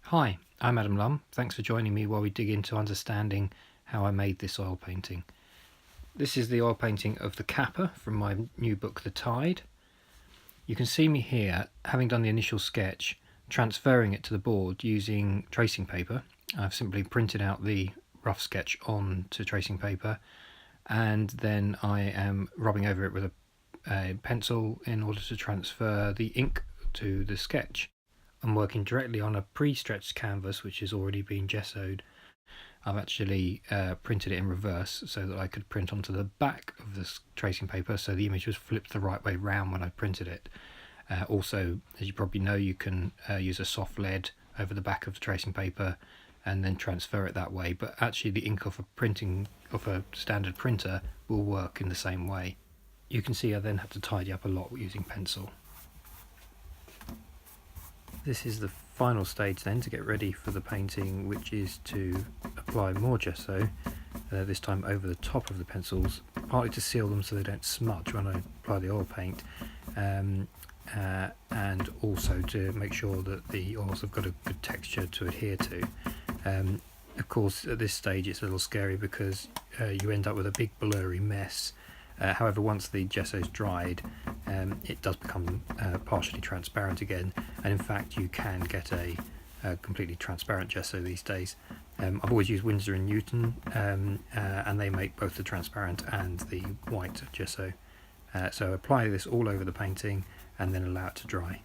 Hi, I'm Adam Lum. Thanks for joining me while we dig into understanding how I made this oil painting. This is the oil painting of the Kappa from my new book The Tide. You can see me here, having done the initial sketch, transferring it to the board using tracing paper. I've simply printed out the rough sketch onto tracing paper, and then I am rubbing over it with a pencil in order to transfer the ink to the sketch. I'm working directly on a pre-stretched canvas which has already been gessoed. I've actually printed it in reverse so that I could print onto the back of this tracing paper, so the image was flipped the right way round when I printed it. Also, as you probably know, you can use a soft lead over the back of the tracing paper and then transfer it that way, but actually the ink of a standard printer will work in the same way. You can see I then had to tidy up a lot using pencil. This is the final stage then to get ready for the painting, which is to apply more gesso, this time over the top of the pencils, partly to seal them so they don't smudge when I apply the oil paint, and also to make sure that the oils have got a good texture to adhere to. Of course, at this stage it's a little scary because you end up with a big blurry mess. However, once the gesso is dried, it does become partially transparent again, and in fact you can get a completely transparent gesso these days. I've always used Winsor & Newton, and they make both the transparent and the white gesso. So apply this all over the painting and then allow it to dry.